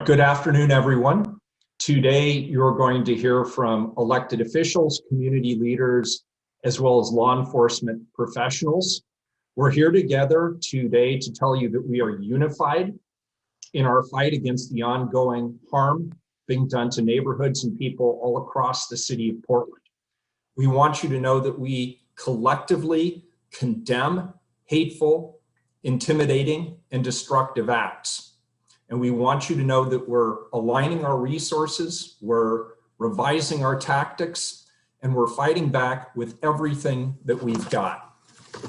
Good afternoon, everyone. Today, you're going to hear from elected officials, community leaders, as well as law enforcement professionals. We're here together today to tell you that we are unified in our fight against the ongoing harm being done to neighborhoods and people all across the city of Portland. We want you to know that we collectively condemn hateful, intimidating, and destructive acts. And we want you to know that we're aligning our resources, we're revising our tactics, and we're fighting back with everything that we've got.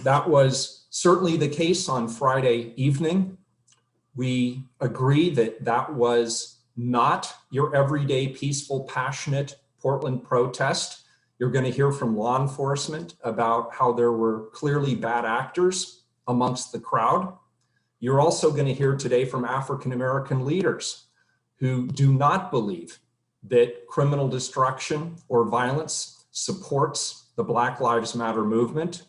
That was certainly the case on Friday evening. We agree that that was not your everyday peaceful, passionate Portland protest. You're going to hear from law enforcement about how there were clearly bad actors amongst the crowd. You're also going to hear today from African-American leaders who do not believe that criminal destruction or violence supports the Black Lives Matter movement.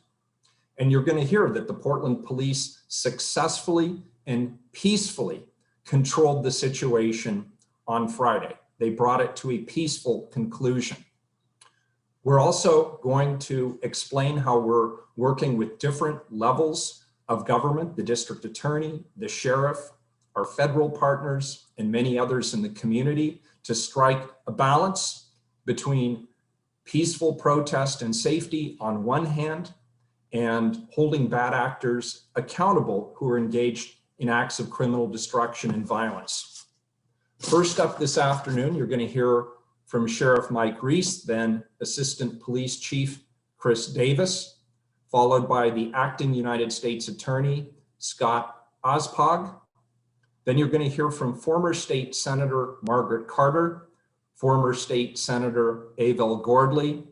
And you're going to hear that the Portland police successfully and peacefully controlled the situation on Friday. They brought it to a peaceful conclusion. We're also going to explain how we're working with different levels of government, the district attorney, the sheriff, our federal partners, and many others in the community to strike a balance between peaceful protest and safety on one hand and holding bad actors accountable who are engaged in acts of criminal destruction and violence. First up this afternoon, you're going to hear from Sheriff Mike Reese, then Assistant Police Chief Chris Davis, followed by the acting United States Attorney, Scott Ospog. Then you're going to hear from former State Senator Margaret Carter, former State Senator Avel Gordley,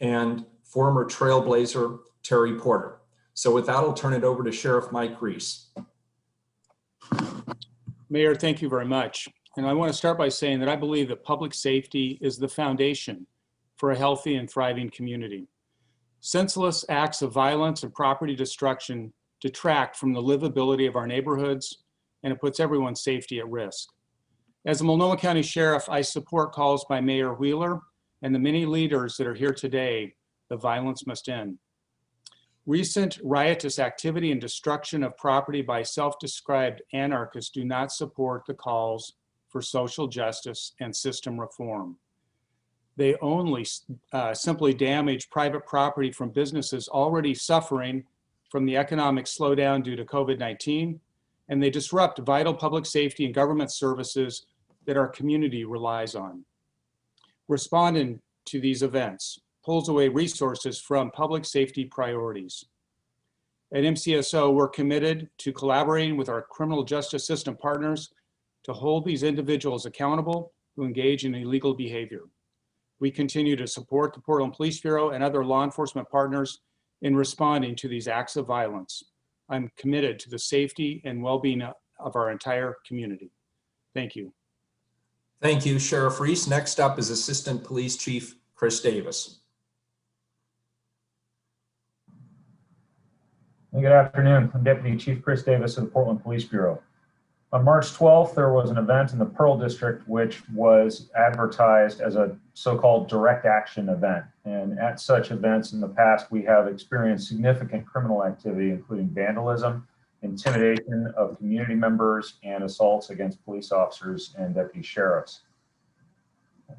and former Trailblazer Terry Porter. So with that, I'll turn it over to Sheriff Mike Reese. Mayor, thank you very much. And I want to start by saying that I believe that public safety is the foundation for a healthy and thriving community. Senseless acts of violence and property destruction detract from the livability of our neighborhoods, and it puts everyone's safety at risk. As a Multnomah County Sheriff, I support calls by Mayor Wheeler and the many leaders that are here today. The violence must end. Recent riotous activity and destruction of property by self-described anarchists do not support the calls for social justice and system reform. They only simply damage private property from businesses already suffering from the economic slowdown due to COVID-19, and they disrupt vital public safety and government services that our community relies on. Responding to these events pulls away resources from public safety priorities. At MCSO, we're committed to collaborating with our criminal justice system partners to hold these individuals accountable who engage in illegal behavior. We continue to support the Portland Police Bureau and other law enforcement partners in responding to these acts of violence. I'm committed to the safety and well-being of our entire community. Thank you. Thank you, Sheriff Reese. Next up is Assistant Police Chief Chris Davis. Good afternoon. I'm Deputy Chief Chris Davis of the Portland Police Bureau. On March 12th, there was an event in the Pearl District which was advertised as a so-called direct action event. And at such events in the past, we have experienced significant criminal activity, including vandalism, intimidation of community members, and assaults against police officers and deputy sheriffs.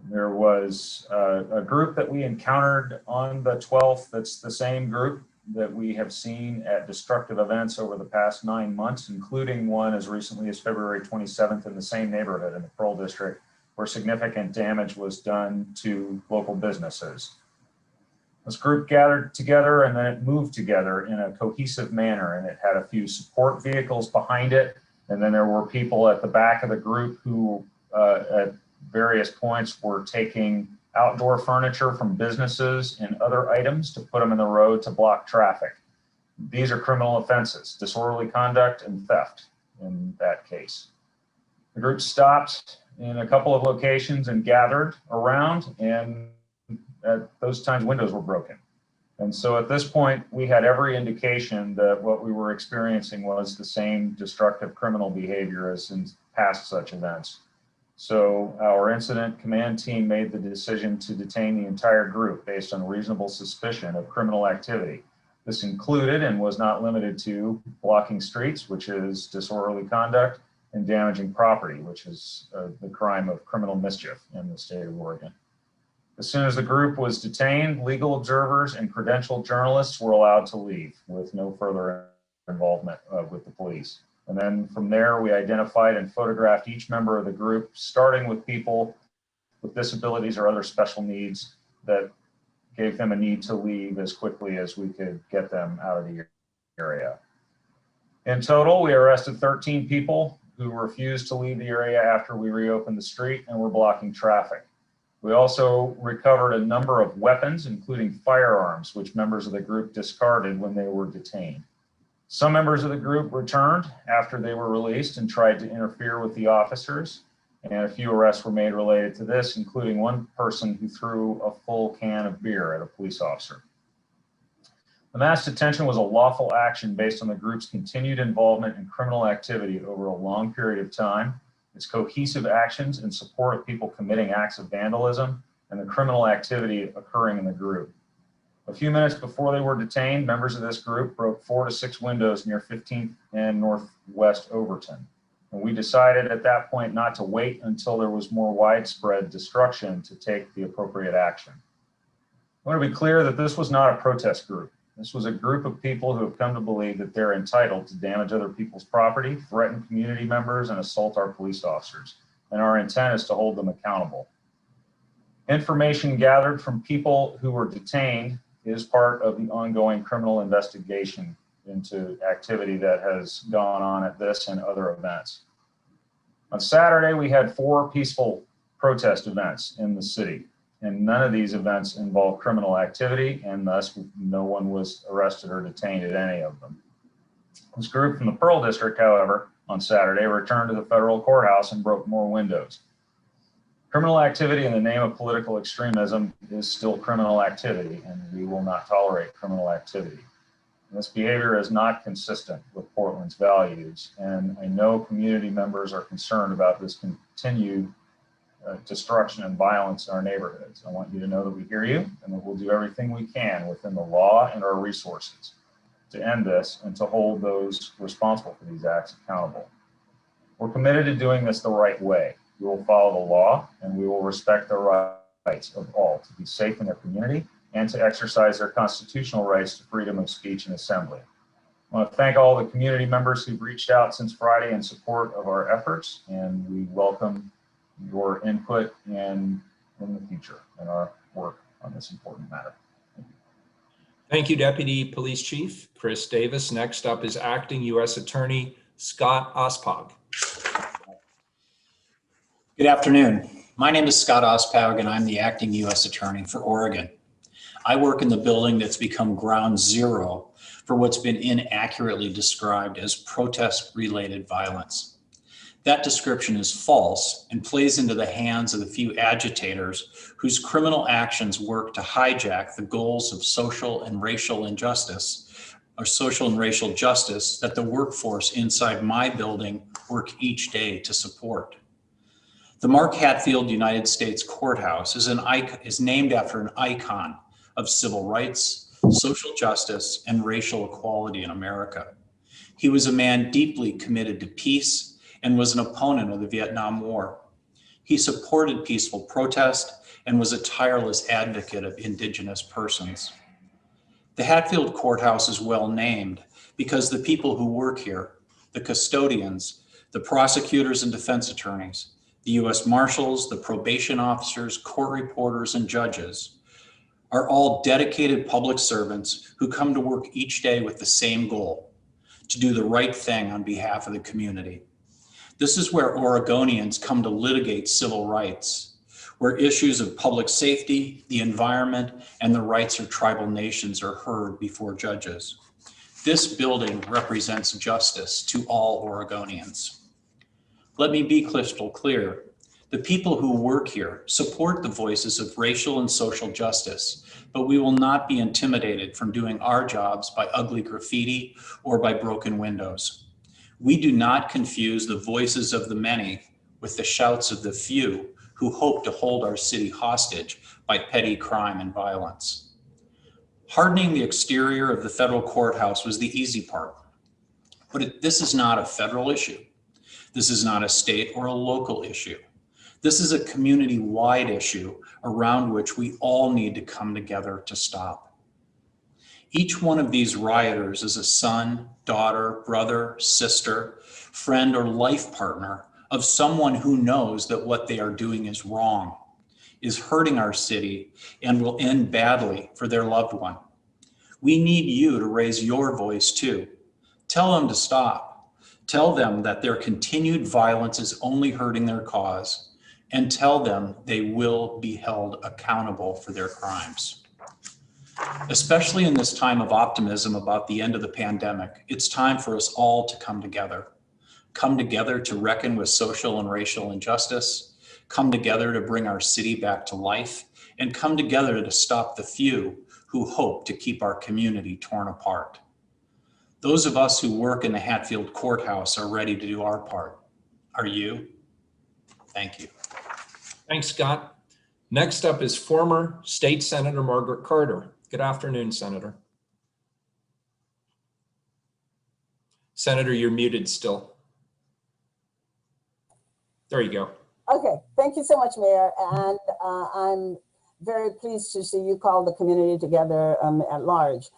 There was a group that we encountered on the 12th that's the same group that we have seen at destructive events over the past 9 months, including one as recently as February 27th in the same neighborhood in the Pearl District, where significant damage was done to local businesses. This group gathered together and then it moved together in a cohesive manner, and it had a few support vehicles behind it. And then there were people at the back of the group who at various points were taking outdoor furniture from businesses and other items to put them in the road to block traffic. These are criminal offenses, disorderly conduct and theft in that case. The group stopped in a couple of locations and gathered around, and at those times windows were broken. And so at this point, we had every indication that what we were experiencing was the same destructive criminal behavior as in past such events. So our incident command team made the decision to detain the entire group based on reasonable suspicion of criminal activity. This included and was not limited to blocking streets, which is disorderly conduct, and damaging property, which is the crime of criminal mischief in the state of Oregon. As soon as the group was detained, legal observers and credentialed journalists were allowed to leave with no further involvement with the police. And then from there, we identified and photographed each member of the group, starting with people with disabilities or other special needs that gave them a need to leave as quickly as we could get them out of the area. In total, we arrested 13 people who refused to leave the area after we reopened the street and were blocking traffic. We also recovered a number of weapons, including firearms, which members of the group discarded when they were detained. Some members of the group returned after they were released and tried to interfere with the officers, and a few arrests were made related to this, including one person who threw a full can of beer at a police officer. The mass detention was a lawful action based on the group's continued involvement in criminal activity over a long period of time, its cohesive actions in support of people committing acts of vandalism, and the criminal activity occurring in the group. A few minutes before they were detained, members of this group broke 4 to 6 windows near 15th and Northwest Overton. And we decided at that point not to wait until there was more widespread destruction to take the appropriate action. I want to be clear that this was not a protest group. This was a group of people who have come to believe that they're entitled to damage other people's property, threaten community members, and assault our police officers. And our intent is to hold them accountable. Information gathered from people who were detained is part of the ongoing criminal investigation into activity that has gone on at this and other events. On Saturday, we had 4 peaceful protest events in the city, and none of these events involved criminal activity, and thus no one was arrested or detained at any of them. This group from the Pearl District, however, on Saturday returned to the federal courthouse and broke more windows. Criminal activity in the name of political extremism is still criminal activity, and we will not tolerate criminal activity. And this behavior is not consistent with Portland's values, and I know community members are concerned about this continued destruction and violence in our neighborhoods. I want you to know that we hear you and that we'll do everything we can within the law and our resources to end this and to hold those responsible for these acts accountable. We're committed to doing this the right way. We will follow the law and we will respect the rights of all to be safe in their community and to exercise their constitutional rights to freedom of speech and assembly. I want to thank all the community members who've reached out since Friday in support of our efforts, and we welcome your input in the future in our work on this important matter. Thank you, Deputy Police Chief Chris Davis. Next up is Acting U.S. Attorney Scott Ospog. Good afternoon. My name is Scott Ospog, and I'm the Acting U.S. Attorney for Oregon. I work in the building that's become ground zero for what's been inaccurately described as protest-related violence. That description is false and plays into the hands of the few agitators whose criminal actions work to hijack the goals of social and racial injustice, or social and racial justice, that the workforce inside my building work each day to support. The Mark Hatfield United States Courthouse is named after an icon of civil rights, social justice, and racial equality in America. He was a man deeply committed to peace and was an opponent of the Vietnam War. He supported peaceful protest and was a tireless advocate of Indigenous persons. The Hatfield Courthouse is well named because the people who work here, the custodians, the prosecutors and defense attorneys, the U.S. Marshals, the probation officers, court reporters, and judges are all dedicated public servants who come to work each day with the same goal, to do the right thing on behalf of the community. This is where Oregonians come to litigate civil rights, where issues of public safety, the environment, and the rights of tribal nations are heard before judges. This building represents justice to all Oregonians. Let me be crystal clear. The people who work here support the voices of racial and social justice, but we will not be intimidated from doing our jobs by ugly graffiti or by broken windows. We do not confuse the voices of the many with the shouts of the few who hope to hold our city hostage by petty crime and violence. Hardening the exterior of the federal courthouse was the easy part, but this is not a federal issue. This is not a state or a local issue. This is a community-wide issue around which we all need to come together to stop. Each one of these rioters is a son, daughter, brother, sister, friend, or life partner of someone who knows that what they are doing is wrong, is hurting our city, and will end badly for their loved one. We need you to raise your voice too. Tell them to stop. Tell them that their continued violence is only hurting their cause, and tell them they will be held accountable for their crimes. Especially in this time of optimism about the end of the pandemic, it's time for us all to come together. Come together to reckon with social and racial injustice, come together to bring our city back to life, and come together to stop the few who hope to keep our community torn apart. Those of us who work in the Hatfield Courthouse are ready to do our part. Are you? Thank you. Thanks, Scott. Next up is former State Senator Margaret Carter. Good afternoon, Senator. Senator, you're muted still. There you go. Okay, thank you so much, Mayor. And I'm very pleased to see you call the community together at large.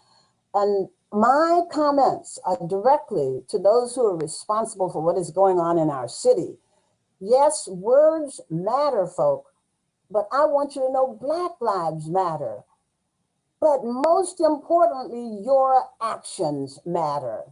And my comments are directly to those who are responsible for what is going on in our city. Yes, words matter, folk, but I want you to know Black lives matter. But most importantly, your actions matter.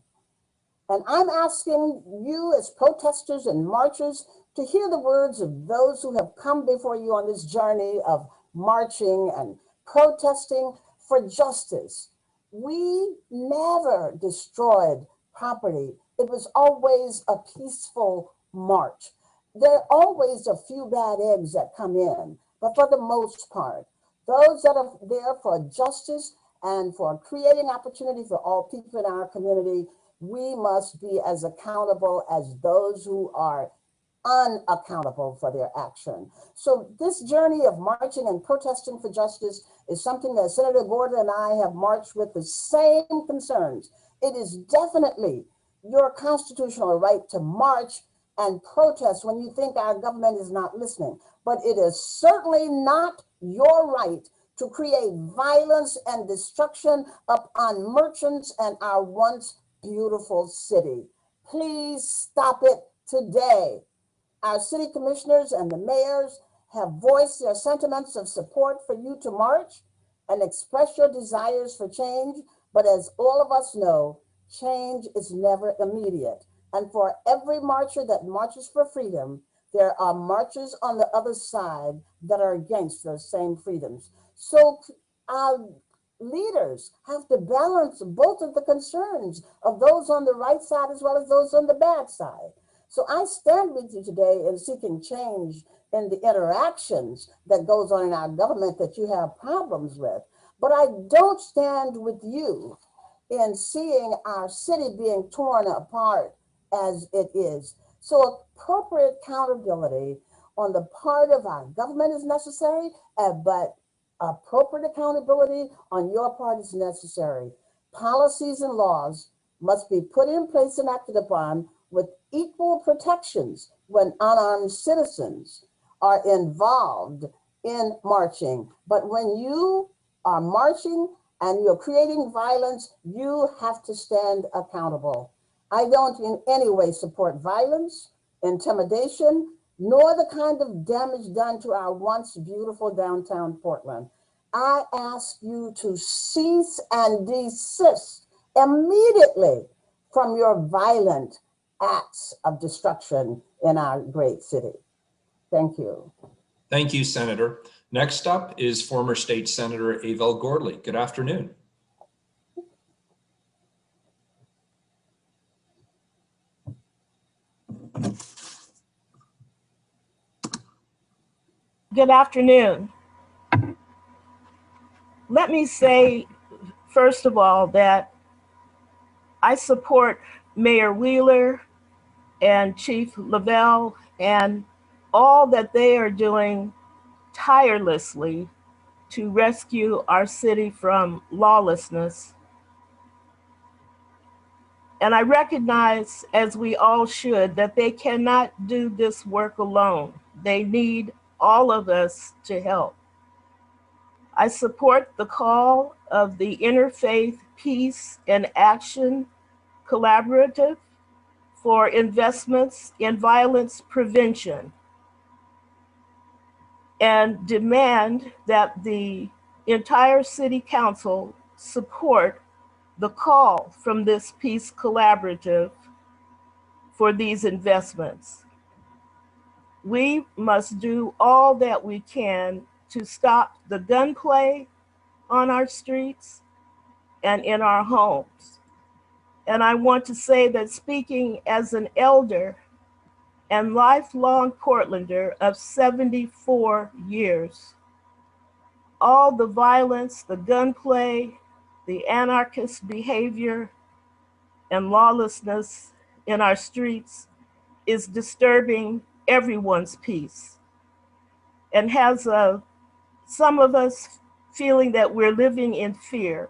And I'm asking you as protesters and marchers to hear the words of those who have come before you on this journey of marching and protesting for justice. We never destroyed property. It was always a peaceful march. There are always a few bad eggs that come in, but for the most part, those that are there for justice and for creating opportunity for all people in our community, we must be as accountable as those who are unaccountable for their action. So this journey of marching and protesting for justice is something that Senator Gordon and I have marched with the same concerns. It is definitely your constitutional right to march and protest when you think our government is not listening, but it is certainly not your right to create violence and destruction upon merchants and our once beautiful city. Please stop it today. Our city commissioners and the mayors have voiced their sentiments of support for you to march and express your desires for change. But as all of us know, change is never immediate. And for every marcher that marches for freedom, there are marchers on the other side that are against those same freedoms. So our leaders have to balance both of the concerns of those on the right side as well as those on the bad side. So I stand with you today in seeking change in the interactions that goes on in our government that you have problems with. But I don't stand with you in seeing our city being torn apart as it is. So appropriate accountability on the part of our government is necessary, but appropriate accountability on your part is necessary. Policies and laws must be put in place and acted upon with equal protections when unarmed citizens are involved in marching. But when you are marching and you're creating violence, you have to stand accountable. I don't in any way support violence, intimidation, nor the kind of damage done to our once beautiful downtown Portland. I ask you to cease and desist immediately from your violent acts of destruction in our great city. Thank you. Thank you, Senator. Next up is former State Senator Avell Gordley. Good afternoon. Good afternoon. Let me say, first of all, that I support Mayor Wheeler and Chief Lavelle and all that they are doing tirelessly to rescue our city from lawlessness. And I recognize, as we all should, that they cannot do this work alone. They need all of us to help. I support the call of the Interfaith Peace and Action Collaborative for investments in violence prevention and demand that the entire City Council support the call from this peace collaborative for these investments. We must do all that we can to stop the gunplay on our streets and in our homes. And I want to say that, speaking as an elder and lifelong Portlander of 74 years, all the violence, the gunplay, the anarchist behavior, and lawlessness in our streets is disturbing everyone's peace, and has some of us feeling that we're living in fear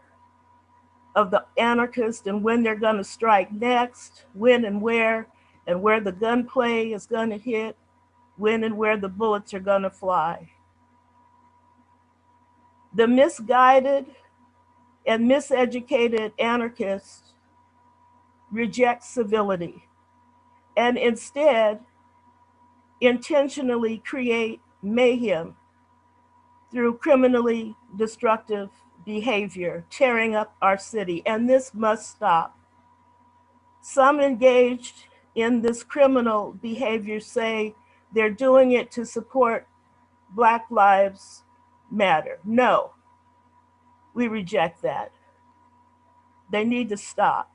of the anarchists and when they're going to strike next, when and where the gunplay is going to hit, when and where the bullets are going to fly. The misguided and miseducated anarchists reject civility and instead intentionally create mayhem through criminally destructive behavior, tearing up our city, and this must stop. Some engaged in this criminal behavior say they're doing it to support Black Lives Matter. No, we reject that. They need to stop.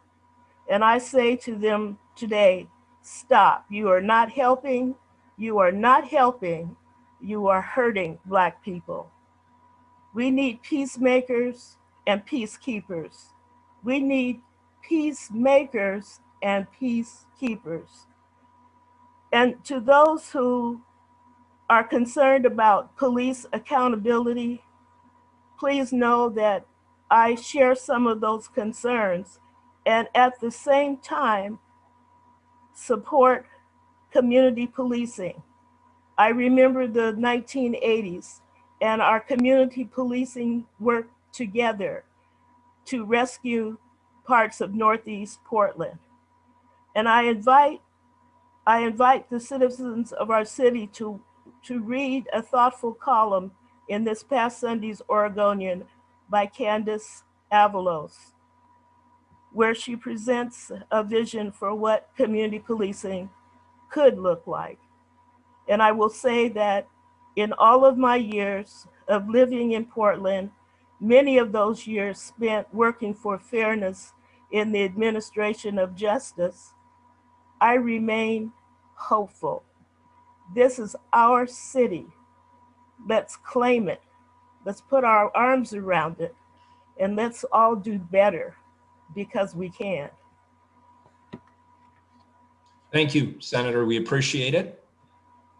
And I say to them today, stop. You are not helping. You are not helping. You are hurting Black people. We need peacemakers and peacekeepers. We need peacemakers and peacekeepers. And to those who are concerned about police accountability, please know that I share some of those concerns and at the same time support community policing. I remember the 1980s and our community policing worked together to rescue parts of Northeast Portland. And I invite the citizens of our city to read a thoughtful column in this past Sunday's Oregonian by Candace Avalos, where she presents a vision for what community policing could look like. And I will say that in all of my years of living in Portland, many of those years spent working for fairness in the administration of justice, I remain hopeful. This is our city. Let's claim it. Let's put our arms around it, and let's all do better because we can. Thank you, Senator. We appreciate it.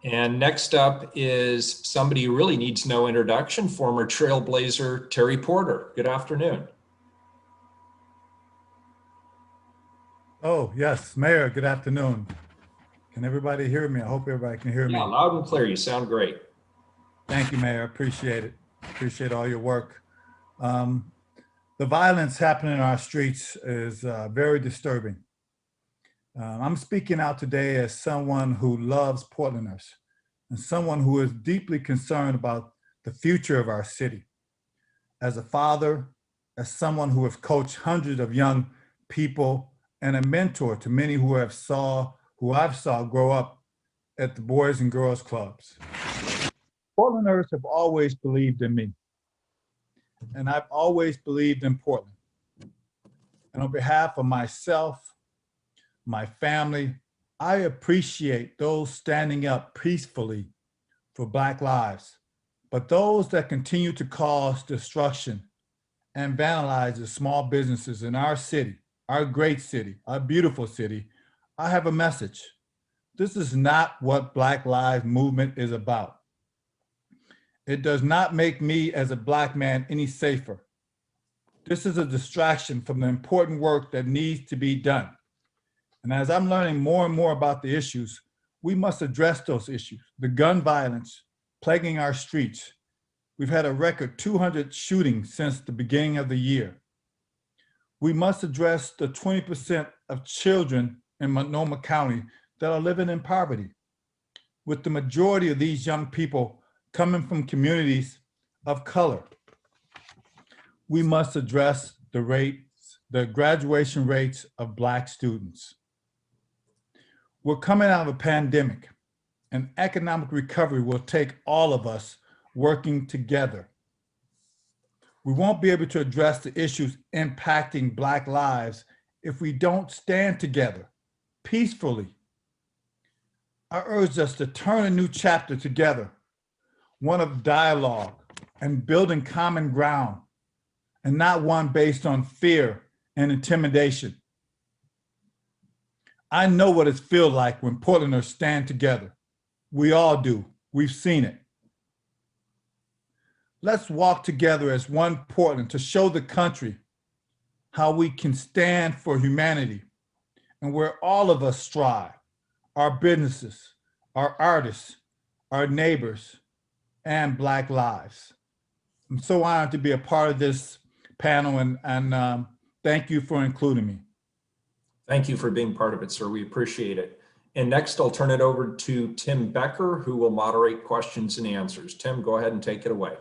And next up is somebody who really needs no introduction, former Trailblazer Terry Porter. Good afternoon. Oh, yes, Mayor, good afternoon. Can everybody hear me? I hope everybody can hear me. Yeah, loud and clear. You sound great. Thank you, Mayor. Appreciate it. Appreciate all your work. The violence happening in our streets is very disturbing. I'm speaking out today as someone who loves Portlanders and someone who is deeply concerned about the future of our city. As a father, as someone who has coached hundreds of young people, and a mentor to many who I've saw grow up at the Boys and Girls Clubs. Portlanders have always believed in me, and I've always believed in Portland. And on behalf of myself, my family, I appreciate those standing up peacefully for Black lives, but those that continue to cause destruction and vandalize the small businesses in our city, our great city, our beautiful city, I have a message. This is not what Black Lives Movement is about. It does not make me as a Black man any safer. This is a distraction from the important work that needs to be done. And as I'm learning more and more about the issues, we must address those issues. The gun violence plaguing our streets. We've had a record 200 shootings since the beginning of the year. We must address the 20% of children in Multnomah County that are living in poverty, with the majority of these young people coming from communities of color. We must address the graduation rates of Black students. We're coming out of a pandemic, and economic recovery will take all of us working together. We won't be able to address the issues impacting Black lives if we don't stand together peacefully. I urge us to turn a new chapter together, one of dialogue and building common ground, and not one based on fear and intimidation. I know what it feels like when Portlanders stand together. We all do. We've seen it. Let's walk together as one Portland to show the country how we can stand for humanity and where all of us strive, our businesses, our artists, our neighbors, and Black lives. I'm so honored to be a part of this panel, and thank you for including me. Thank you for being part of it, sir. We appreciate it. And next, I'll turn it over to Tim Becker, who will moderate questions and answers. Tim, go ahead and take it away.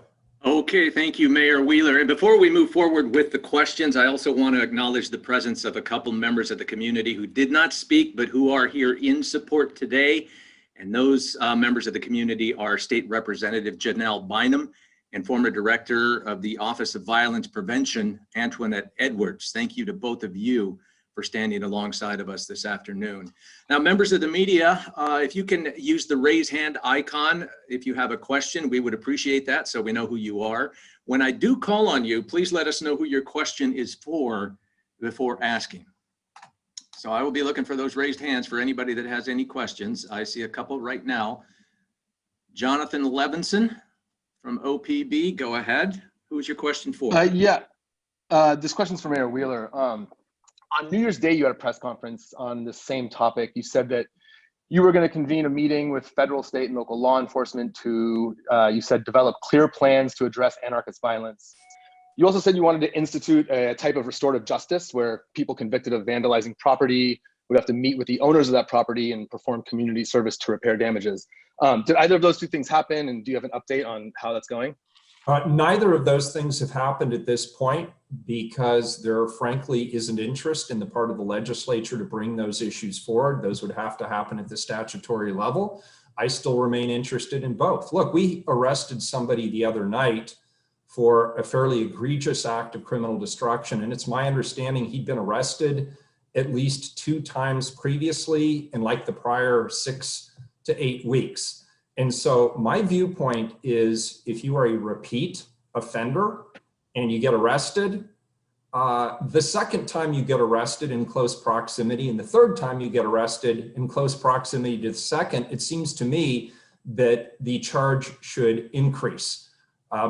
Okay, thank you, Mayor Wheeler. And before we move forward with the questions, I also want to acknowledge the presence of a couple members of the community who did not speak, but who are here in support today. And those members of the community are State Representative Janelle Bynum and former Director of the Office of Violence Prevention, Antoinette Edwards. Thank you to both of you for standing alongside of us this afternoon. Now, members of the media, if you can use the raise hand icon, if you have a question, we would appreciate that so we know who you are. When I do call on you, please let us know who your question is for before asking. So I will be looking for those raised hands for anybody that has any questions. I see a couple right now. Jonathan Levinson from OPB, go ahead. Who's your question for? This question's for Mayor Wheeler. On New Year's Day, you had a press conference on the same topic. You said that you were going to convene a meeting with federal, state, and local law enforcement to, you said, develop clear plans to address anarchist violence. You also said you wanted to institute a type of restorative justice where people convicted of vandalizing property would have to meet with the owners of that property and perform community service to repair damages. Did either of those two things happen, and do you have an update on how that's going? Neither of those things have happened at this point because there frankly isn't interest in the part of the legislature to bring those issues forward. Those would have to happen at the statutory level. I still remain interested in both. Look, we arrested somebody the other night for a fairly egregious act of criminal destruction, and it's my understanding he'd been arrested at least 2 times previously in like the prior 6 to 8 weeks. And so my viewpoint is if you are a repeat offender and you get arrested, the second time you get arrested in close proximity and the third time you get arrested in close proximity to the second, it seems to me that the charge should increase.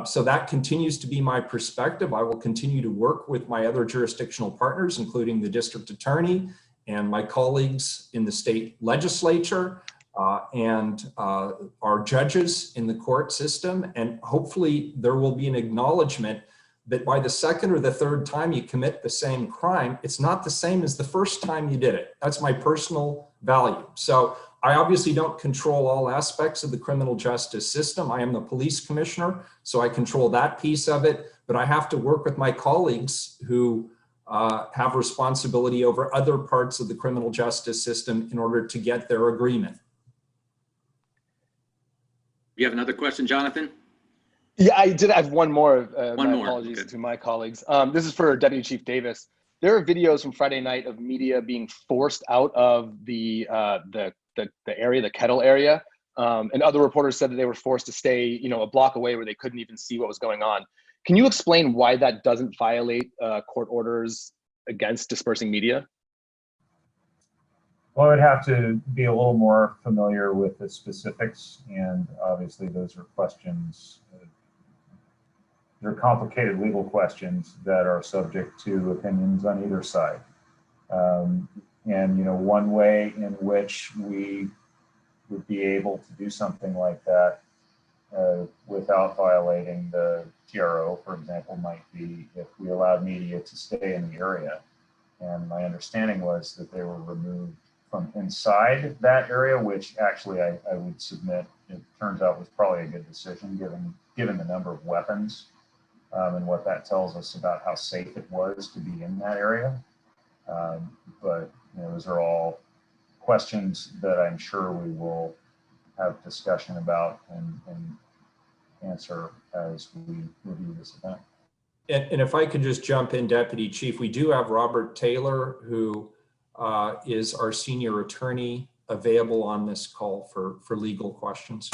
So that continues to be my perspective. I will continue to work with my other jurisdictional partners, including the district attorney and my colleagues in the state legislature, and our judges in the court system. And hopefully there will be an acknowledgement that by the second or the third time you commit the same crime, it's not the same as the first time you did it. That's my personal value. So I obviously don't control all aspects of the criminal justice system. I am the police commissioner, so I control that piece of it, but I have to work with my colleagues who have responsibility over other parts of the criminal justice system in order to get their agreement. You have another question, Jonathan? Yeah, I did have one more. One my more. apologies Good. to my colleagues. This is for Deputy Chief Davis. There are videos from Friday night of media being forced out of the area, the Kettle area, and other reporters said that they were forced to stay, a block away where they couldn't even see what was going on. Can you explain why that doesn't violate court orders against dispersing media? Well, I'd have to be a little more familiar with the specifics, and obviously those are questions, they're complicated legal questions that are subject to opinions on either side. And, you know, one way in which we would be able to do something like that without violating the TRO, for example, might be if we allowed media to stay in the area. And my understanding was that they were removed from inside that area, which actually I would submit, it turns out was probably a good decision given the number of weapons and what that tells us about how safe it was to be in that area. But you know, those are all questions that I'm sure we will have discussion about and answer as we review this event. And if I could just jump in, Deputy Chief, we do have Robert Taylor, who is our senior attorney, available on this call for legal questions.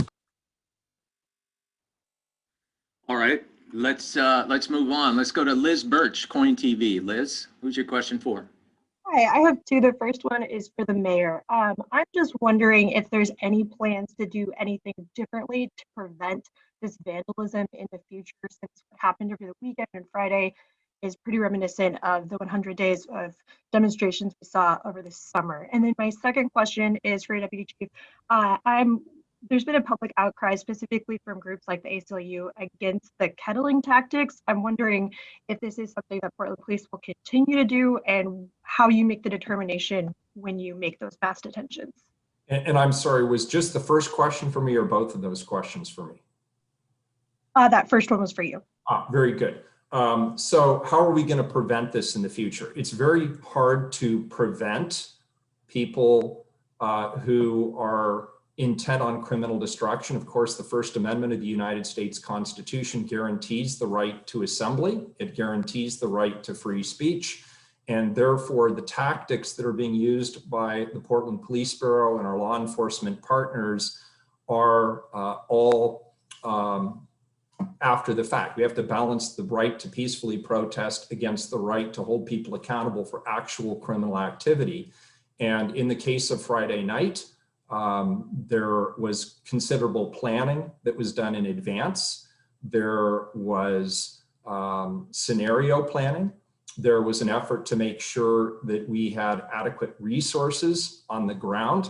All right, let's move on. Let's go to Liz Burch, KOIN TV. Liz, who's your question for? Hi, I have two. The first one is for the mayor. I'm just wondering if there's any plans to do anything differently to prevent this vandalism in the future, since what happened over the weekend and Friday is pretty reminiscent of the 100 days of demonstrations we saw over the summer. And then my second question is for Deputy Chief. There's been a public outcry specifically from groups like the ACLU against the kettling tactics. I'm wondering if this is something that Portland Police will continue to do and how you make the determination when you make those mass detentions. And I'm sorry, was just the first question for me or both of those questions for me? That first one was for you. Very good. So how are we going to prevent this in the future? It's very hard to prevent people who are intent on criminal destruction. Of course, the First Amendment of the United States Constitution guarantees the right to assembly. It guarantees the right to free speech. And therefore, the tactics that are being used by the Portland Police Bureau and our law enforcement partners are all after the fact. We have to balance the right to peacefully protest against the right to hold people accountable for actual criminal activity. And in the case of Friday night, there was considerable planning that was done in advance. There was scenario planning. There was an effort to make sure that we had adequate resources on the ground,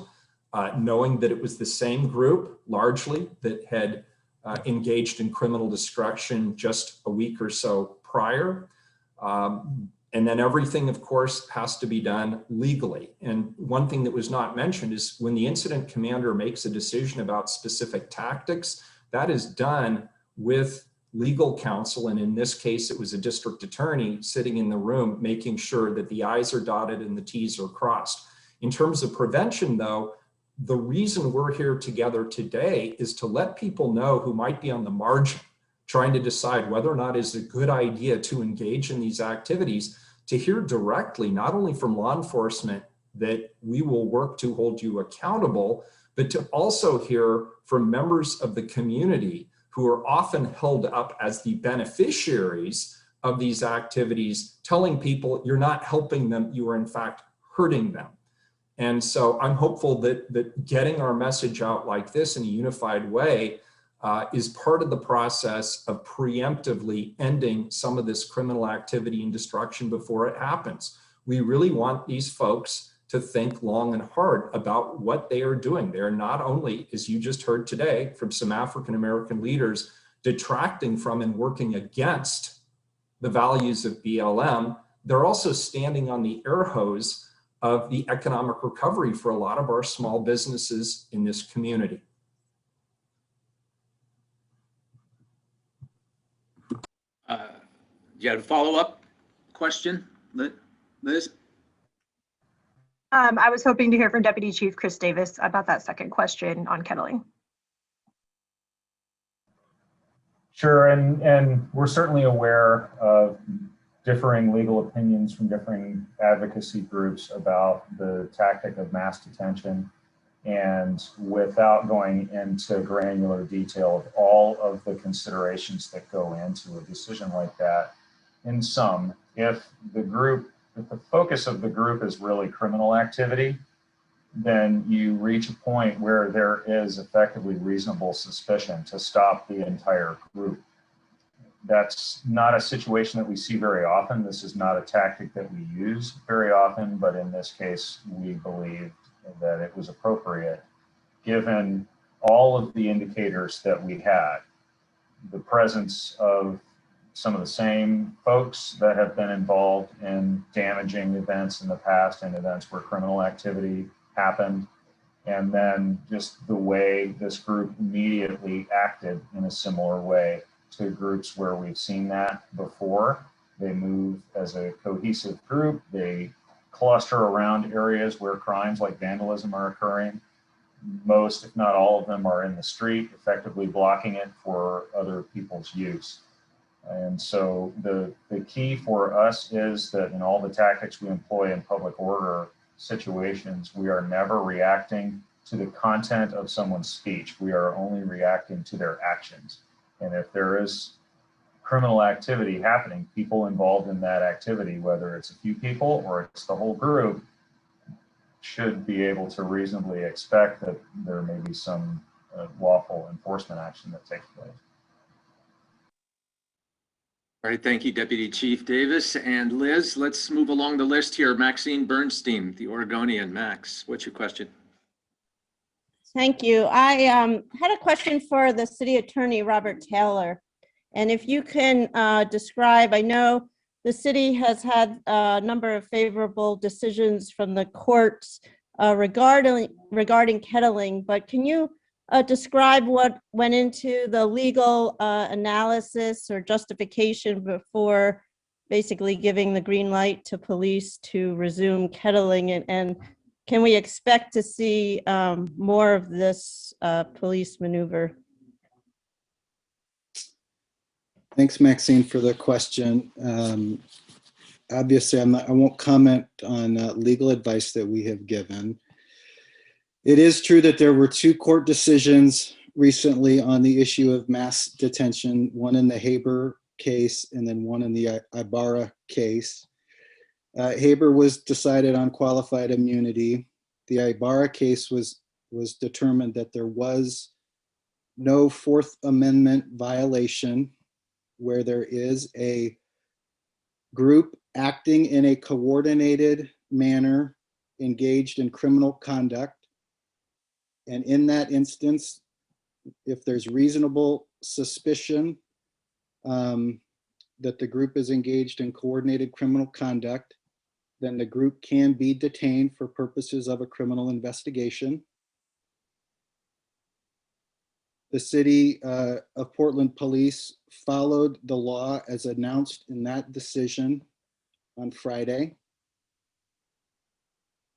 knowing that it was the same group largely that had engaged in criminal destruction just a week or so prior. And then everything, of course, has to be done legally. And one thing that was not mentioned is when the incident commander makes a decision about specific tactics, that is done with legal counsel. And in this case, it was a district attorney sitting in the room, making sure that the I's are dotted and the T's are crossed. In terms of prevention, though, the reason we're here together today is to let people know who might be on the margin, trying to decide whether or not it's a good idea to engage in these activities, to hear directly, not only from law enforcement that we will work to hold you accountable, but to also hear from members of the community who are often held up as the beneficiaries of these activities, telling people you're not helping them, you are in fact hurting them. And so I'm hopeful that getting our message out like this in a unified way is part of the process of preemptively ending some of this criminal activity and destruction before it happens. We really want these folks to think long and hard about what they are doing. They're not only, as you just heard today from some African-American leaders, detracting from and working against the values of BLM, they're also standing on the air hose of the economic recovery for a lot of our small businesses in this community. You had a follow-up question, Liz? I was hoping to hear from Deputy Chief Chris Davis about that second question on kettling. Sure, and we're certainly aware of differing legal opinions from differing advocacy groups about the tactic of mass detention. And without going into granular detail of all of the considerations that go into a decision like that, in sum, if the focus of the group is really criminal activity, then you reach a point where there is effectively reasonable suspicion to stop the entire group. That's not a situation that we see very often. This is not a tactic that we use very often, but in this case, we believed that it was appropriate given all of the indicators that we had. The presence of some of the same folks that have been involved in damaging events in the past and events where criminal activity happened, and then just the way this group immediately acted in a similar way to groups where we've seen that before. They move as a cohesive group. They cluster around areas where crimes like vandalism are occurring. Most, if not all of them, are in the street, effectively blocking it for other people's use. And so the key for us is that in all the tactics we employ in public order situations, we are never reacting to the content of someone's speech. We are only reacting to their actions. And if there is criminal activity happening, people involved in that activity, whether it's a few people or it's the whole group, should be able to reasonably expect that there may be some lawful enforcement action that takes place. All right, thank you, Deputy Chief Davis. And Liz, let's move along the list here. Maxine Bernstein, the Oregonian. Max, what's your question? Thank you. I had a question for the City Attorney, Robert Taylor. And if you can describe, I know the city has had a number of favorable decisions from the courts regarding kettling, but can you describe what went into the legal analysis or justification before basically giving the green light to police to resume kettling, and can we expect to see more of this police maneuver? Thanks, Maxine, for the question. Obviously, I won't comment on legal advice that we have given. It is true that there were 2 court decisions recently on the issue of mass detention, one in the Haber case and then one in the Ibarra case. Haber was decided on qualified immunity. The Ibarra case was determined that there was no Fourth Amendment violation where there is a group acting in a coordinated manner engaged in criminal conduct. And in that instance, if there's reasonable suspicion that the group is engaged in coordinated criminal conduct, then the group can be detained for purposes of a criminal investigation. The City of Portland Police followed the law as announced in that decision on Friday.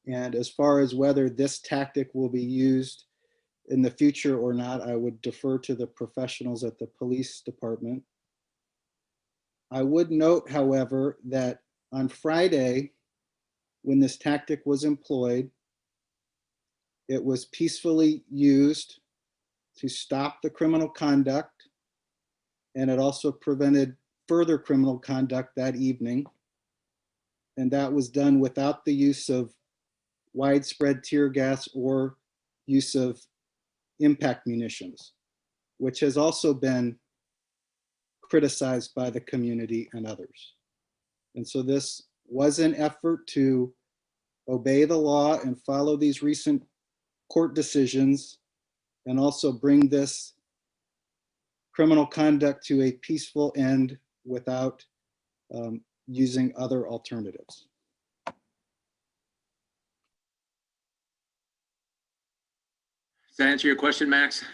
And as far as whether this tactic will be used in the future or not, I would defer to the professionals at the police department. I would note, however, that on Friday, when this tactic was employed, it was peacefully used to stop the criminal conduct, and it also prevented further criminal conduct that evening. And that was done without the use of widespread tear gas or use of impact munitions, which has also been criticized by the community and others. And so this was an effort to obey the law and follow these recent court decisions, and also bring this criminal conduct to a peaceful end without using other alternatives. Does that answer your question, Max?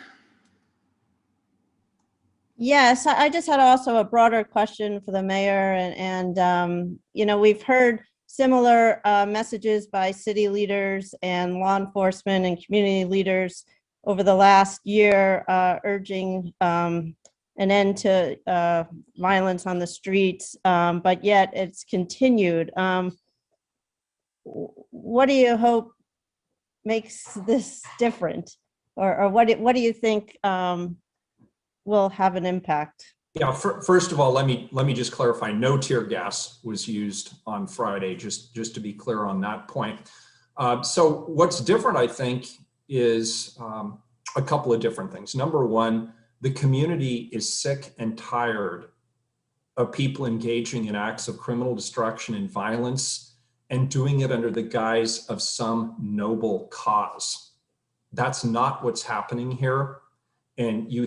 Yes, I just had also a broader question for the mayor, and you know, we've heard similar messages by city leaders and law enforcement and community leaders over the last year, urging an end to violence on the streets, but yet it's continued. What do you hope makes this different, or what do you think will have an impact? Yeah, first of all, let me just clarify, no tear gas was used on Friday, just to be clear on that point. So what's different, I think, is a couple of different things. Number one, the community is sick and tired of people engaging in acts of criminal destruction and violence and doing it under the guise of some noble cause. That's not what's happening here. And you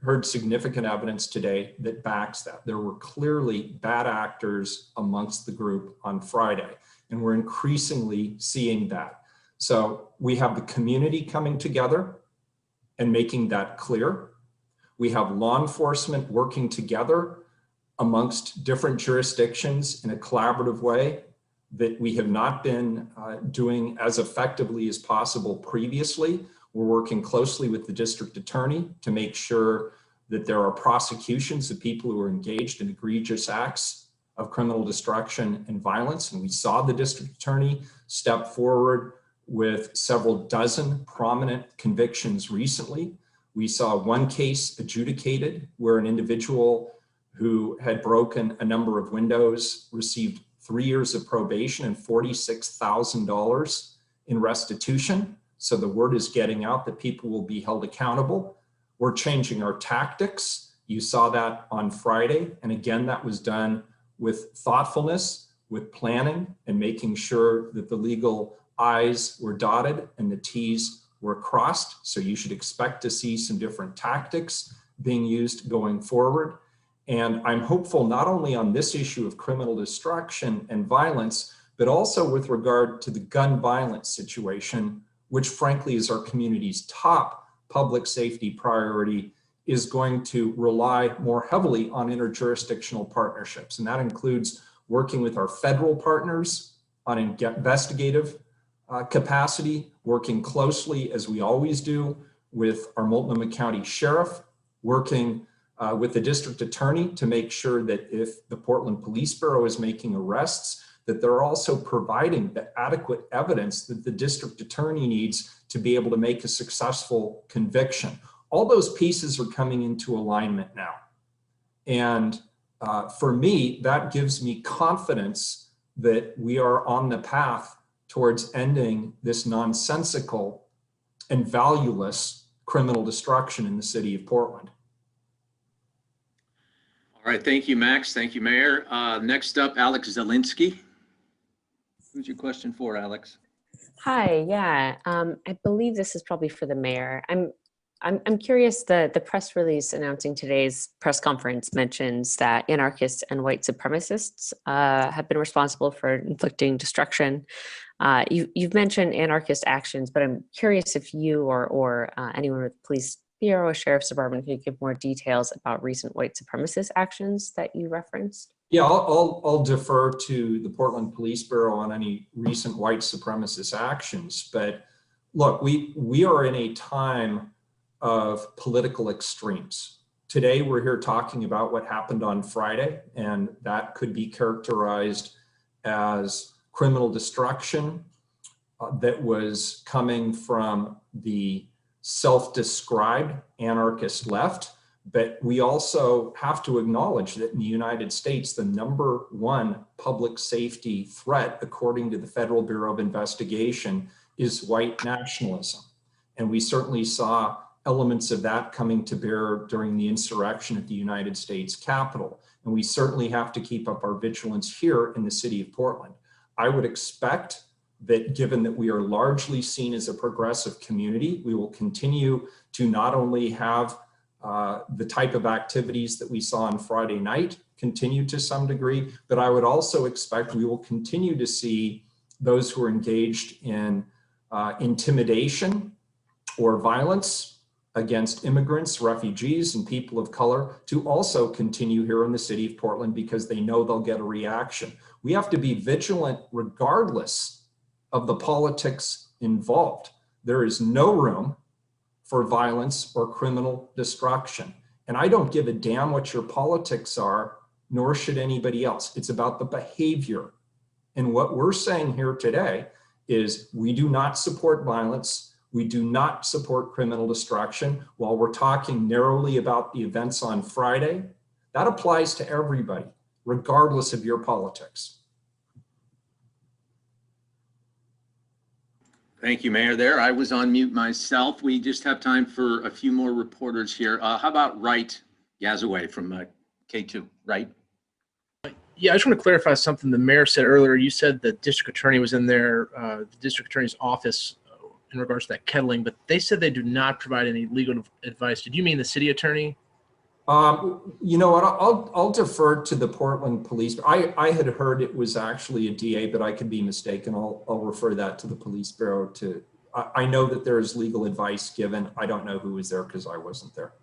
heard significant evidence today that backs that. There were clearly bad actors amongst the group on Friday, and we're increasingly seeing that. So we have the community coming together and making that clear. We have law enforcement working together amongst different jurisdictions in a collaborative way that we have not been doing as effectively as possible previously. We're working closely with the district attorney to make sure that there are prosecutions of people who are engaged in egregious acts of criminal destruction and violence. And we saw the district attorney step forward with several dozen prominent convictions recently. We saw one case adjudicated where an individual who had broken a number of windows received 3 years of probation and $46,000 in restitution. So the word is getting out that people will be held accountable. We're changing our tactics. You saw that on Friday. And again, that was done with thoughtfulness, with planning, and making sure that the legal I's were dotted and the T's were crossed. So you should expect to see some different tactics being used going forward. And I'm hopeful not only on this issue of criminal destruction and violence, but also with regard to the gun violence situation, which frankly is our community's top public safety priority, is going to rely more heavily on interjurisdictional partnerships. And that includes working with our federal partners on investigative capacity, working closely, as we always do, with our Multnomah County Sheriff, working with the district attorney to make sure that if the Portland Police Bureau is making arrests, that they're also providing the adequate evidence that the district attorney needs to be able to make a successful conviction. All those pieces are coming into alignment now. And for me, that gives me confidence that we are on the path towards ending this nonsensical and valueless criminal destruction in the city of Portland. All right, thank you, Max. Thank you, Mayor. Next up, Alex Zielinski. Who's your question for, Alex? Hi, yeah, I believe this is probably for the mayor. I'm curious, the press release announcing today's press conference mentions that anarchists and white supremacists have been responsible for inflicting destruction. You've mentioned anarchist actions, but I'm curious if you or anyone with the police bureau or sheriff's department could give more details about recent white supremacist actions that you referenced. Yeah, I'll defer to the Portland Police Bureau on any recent white supremacist actions. But look, we are in a time of political extremes. Today, we're here talking about what happened on Friday, and that could be characterized as criminal destruction that was coming from the self-described anarchist left. But we also have to acknowledge that in the United States, the #1 public safety threat, according to the Federal Bureau of Investigation, is white nationalism. And we certainly saw elements of that coming to bear during the insurrection at the United States Capitol. And we certainly have to keep up our vigilance here in the city of Portland. I would expect that given that we are largely seen as a progressive community, we will continue to not only have the type of activities that we saw on Friday night continue to some degree, but I would also expect we will continue to see those who are engaged in intimidation or violence against immigrants, refugees, and people of color to also continue here in the city of Portland because they know they'll get a reaction. We have to be vigilant regardless of the politics involved. There is no room for violence or criminal destruction. And I don't give a damn what your politics are, nor should anybody else. It's about the behavior. And what we're saying here today is we do not support violence. We do not support criminal destruction. While we're talking narrowly about the events on Friday, that applies to everybody, regardless of your politics. Thank you, Mayor. There, I was on mute myself. We just have time for a few more reporters here. How about Wright Gazaway from K2, right? Yeah, I just want to clarify something the mayor said earlier. You said the district attorney was in there, the district attorney's office in regards to that kettling, but they said they do not provide any legal advice. Did you mean the city attorney? You know what, I'll defer to the Portland Police. I had heard it was actually a DA, but I could be mistaken. I'll refer that to the Police Bureau. I know that there is legal advice given. I don't know who was there because I wasn't there.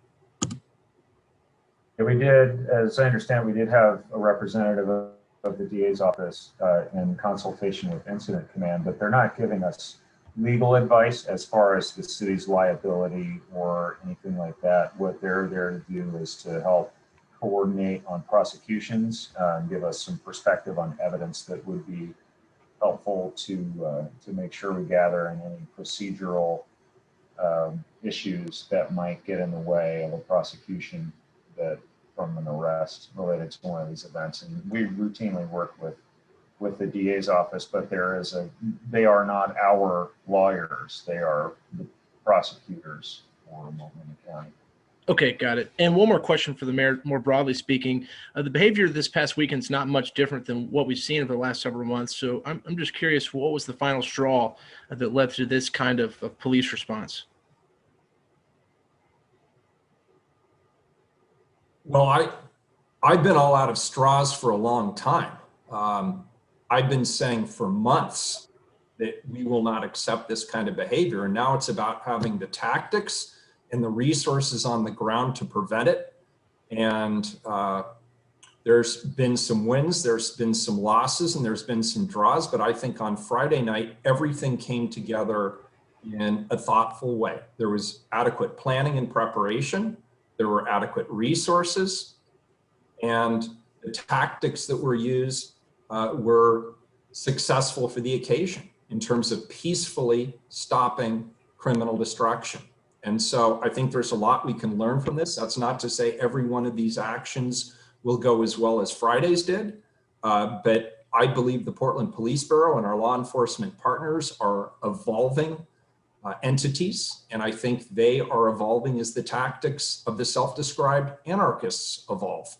Yeah, we did, as I understand, we did have a representative of the DA's office in consultation with Incident Command, but they're not giving us legal advice as far as the city's liability or anything like that. What they're there to do is to help coordinate on prosecutions, give us some perspective on evidence that would be helpful to make sure we gather in any procedural issues that might get in the way of a prosecution from an arrest related to one of these events. And we routinely work with the DA's office, but they are not our lawyers. They are the prosecutors for Multnomah County. Okay, got it. And one more question for the mayor, more broadly speaking. The behavior this past weekend is not much different than what we've seen over the last several months. So I'm just curious, what was the final straw that led to this kind of police response? Well, I've been all out of straws for a long time. I've been saying for months that we will not accept this kind of behavior. And now it's about having the tactics and the resources on the ground to prevent it. And there's been some wins, there's been some losses, and there's been some draws. But I think on Friday night, everything came together in a thoughtful way. There was adequate planning and preparation. There were adequate resources. And the tactics that were used were successful for the occasion in terms of peacefully stopping criminal destruction. And so I think there's a lot we can learn from this. That's not to say every one of these actions will go as well as Friday's did, but I believe the Portland Police Bureau and our law enforcement partners are evolving entities, and I think they are evolving as the tactics of the self-described anarchists evolve.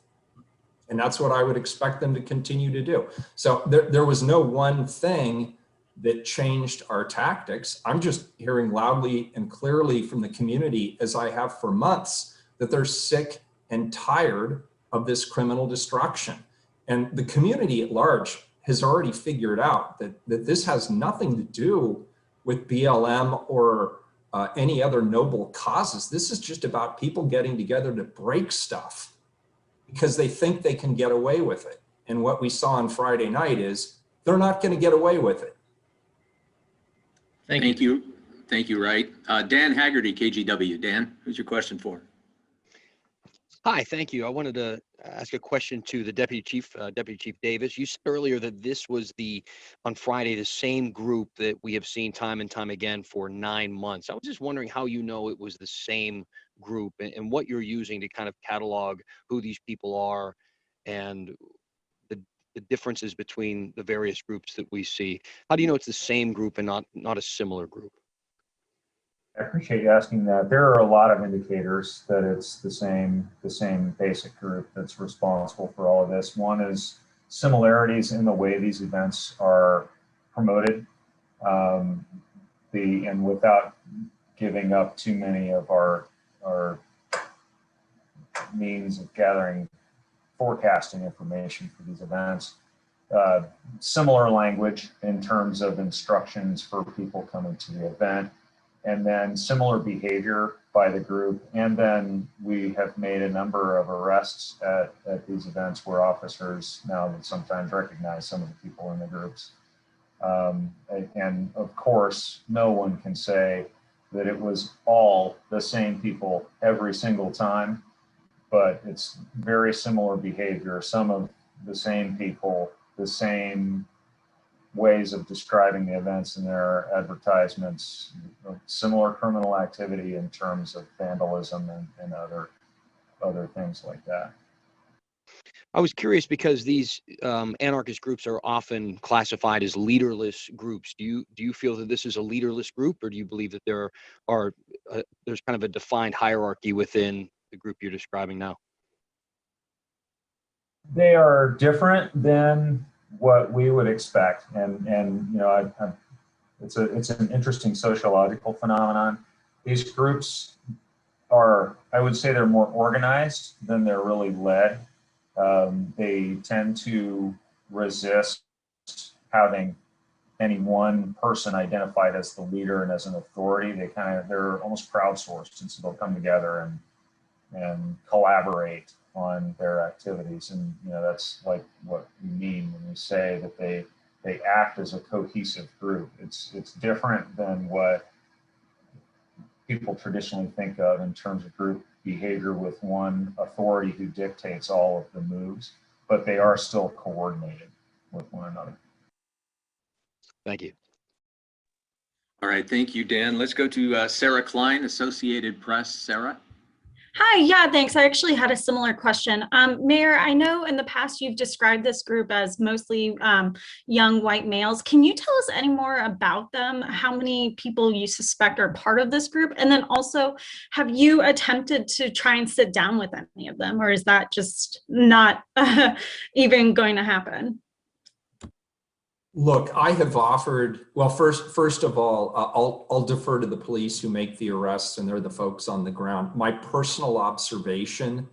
And that's what I would expect them to continue to do. So there was no one thing that changed our tactics. I'm just hearing loudly and clearly from the community, as I have for months, that they're sick and tired of this criminal destruction. And the community at large has already figured out that this has nothing to do with BLM or any other noble causes. This is just about people getting together to break stuff because they think they can get away with it. And what we saw on Friday night is they're not going to get away with it. Thank you. Thank you, Wright. Dan Haggerty, KGW. Dan, who's your question for? Hi, thank you. I wanted to ask a question to the Deputy Chief Davis. You said earlier that this was on Friday, the same group that we have seen time and time again for 9 months. I was just wondering how you know it was the same group and what you're using to kind of catalog who these people are and the differences between the various groups that we see. How do you know it's the same group and not a similar group? I appreciate you asking that. There are a lot of indicators that it's the same basic group that's responsible for all of this. One is similarities in the way these events are promoted, and without giving up too many of our means of gathering forecasting information for these events. Similar language in terms of instructions for people coming to the event, and then similar behavior by the group. And then we have made a number of arrests at these events where officers now sometimes recognize some of the people in the groups. And of course, no one can say that it was all the same people every single time, but it's very similar behavior. Some of the same people, the same ways of describing the events in their advertisements, similar criminal activity in terms of vandalism and other things like that. I was curious because these anarchist groups are often classified as leaderless groups. Do you feel that this is a leaderless group, or do you believe that there's kind of a defined hierarchy within the group you're describing now? They are different than what we would expect, and you know, it's an interesting sociological phenomenon. These groups are, I would say, they're more organized than they're really led. They tend to resist having any one person identified as the leader and as an authority. They're almost crowdsourced, and so they'll come together and collaborate on their activities. And you know, that's like what we mean when we say that they act as a cohesive group. It's different than what people traditionally think of in terms of group behavior with one authority who dictates all of the moves, but they are still coordinated with one another. Thank you. All right, thank you, Dan. Let's go to Sara Cline, Associated Press. Sara. Hi, yeah, thanks. I actually had a similar question. Mayor, I know in the past you've described this group as mostly young white males. Can you tell us any more about them? How many people you suspect are part of this group? And then also, have you attempted to try and sit down with any of them, or is that just not even going to happen? Look, I have offered, well, first of all, I'll defer to the police who make the arrests, and they're the folks on the ground. My personal observation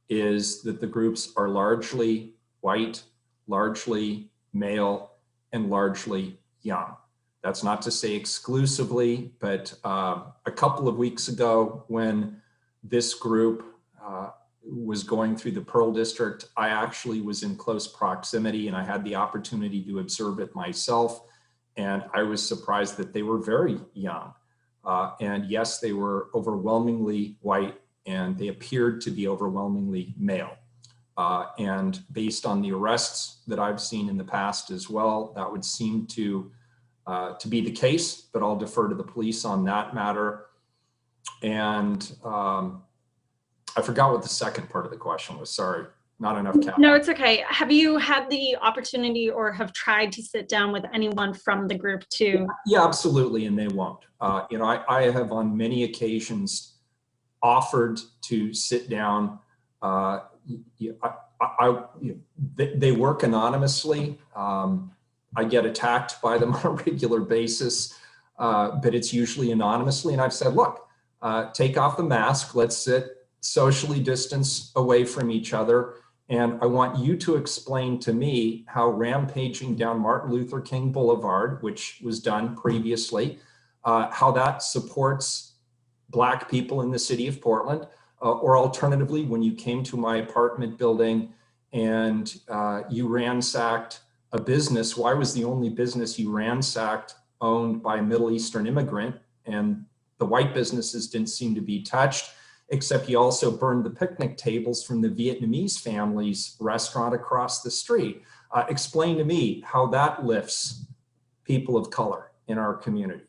is that the groups are largely white, largely male, and largely young. That's not to say exclusively, but a couple of weeks ago when this group was going through the Pearl District, I actually was in close proximity and I had the opportunity to observe it myself. And I was surprised that they were very young. And yes, they were overwhelmingly white and they appeared to be overwhelmingly male. And based on the arrests that I've seen in the past as well, that would seem to be the case, but I'll defer to the police on that matter. And I forgot what the second part of the question was. Sorry, not enough caffeine. No, it's okay. Have you had the opportunity or have tried to sit down with anyone from the group too? Yeah, absolutely, and they won't. You know, I have on many occasions offered to sit down. They work anonymously. I get attacked by them on a regular basis, but it's usually anonymously. And I've said, look, take off the mask. Let's sit socially distance away from each other. And I want you to explain to me how rampaging down Martin Luther King Boulevard, which was done previously, how that supports Black people in the city of Portland, or alternatively, when you came to my apartment building and you ransacked a business, why was the only business you ransacked owned by a Middle Eastern immigrant and the white businesses didn't seem to be touched? Except he also burned the picnic tables from the Vietnamese family's restaurant across the street. Explain to me how that lifts people of color in our community.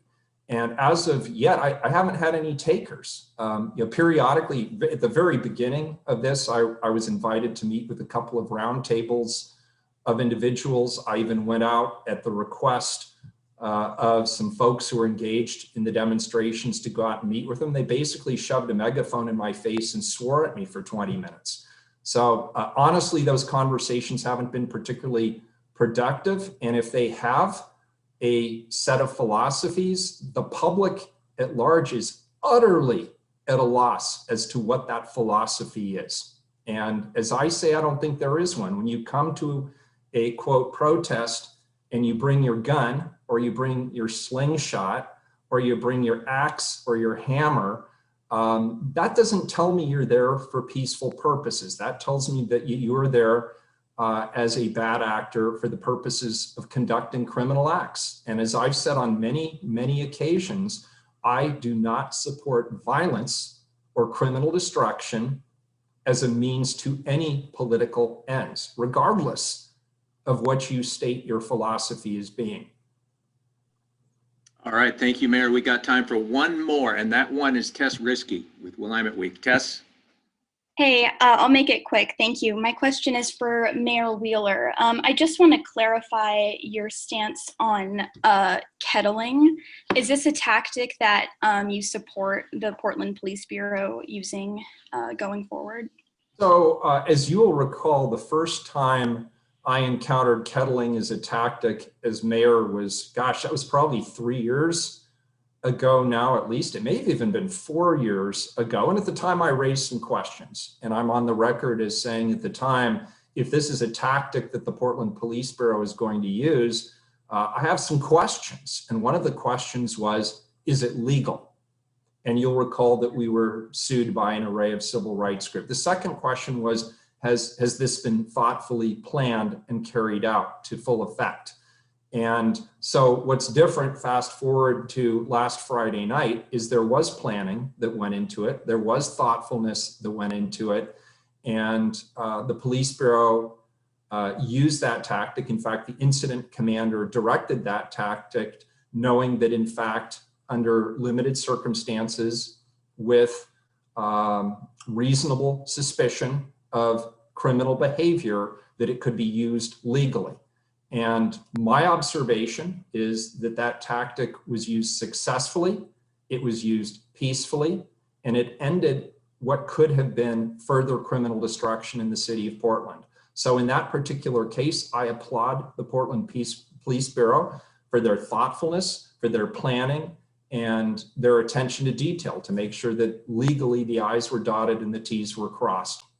And as of yet, I haven't had any takers. You know, periodically, at the very beginning of this, I was invited to meet with a couple of roundtables of individuals. I even went out at the request of some folks who were engaged in the demonstrations to go out and meet with them. They basically shoved a megaphone in my face and swore at me for 20 minutes. So honestly, those conversations haven't been particularly productive. And if they have a set of philosophies, the public at large is utterly at a loss as to what that philosophy is. And as I say, I don't think there is one. When you come to a quote protest and you bring your gun, or you bring your slingshot, or you bring your axe or your hammer, that doesn't tell me you're there for peaceful purposes. That tells me that you're there as a bad actor for the purposes of conducting criminal acts. And as I've said on many, many occasions, I do not support violence or criminal destruction as a means to any political ends, regardless of what you state your philosophy as being. All right, thank you, Mayor. We got time for one more, and that one is Tess Riski with Willamette Week. Tess? Hey, I'll make it quick. Thank you. My question is for Mayor Wheeler. I just want to clarify your stance on kettling. Is this a tactic that you support the Portland Police Bureau using going forward? So as you will recall, the first time I encountered kettling as a tactic as mayor was, gosh, that was probably 3 years ago now, at least. It may have even been 4 years ago. And at the time I raised some questions, and I'm on the record as saying at the time, if this is a tactic that the Portland Police Bureau is going to use, I have some questions. And one of the questions was, is it legal? And you'll recall that we were sued by an array of civil rights groups. The second question was, has this been thoughtfully planned and carried out to full effect? And so what's different, fast forward to last Friday night, is there was planning that went into it. There was thoughtfulness that went into it. And the police bureau used that tactic. In fact, the incident commander directed that tactic, knowing that in fact, under limited circumstances with reasonable suspicion of criminal behavior, that it could be used legally. And my observation is that that tactic was used successfully, it was used peacefully, and it ended what could have been further criminal destruction in the city of Portland. So in that particular case, I applaud the Portland Police Bureau for their thoughtfulness, for their planning, and their attention to detail to make sure that legally the I's were dotted and the T's were crossed.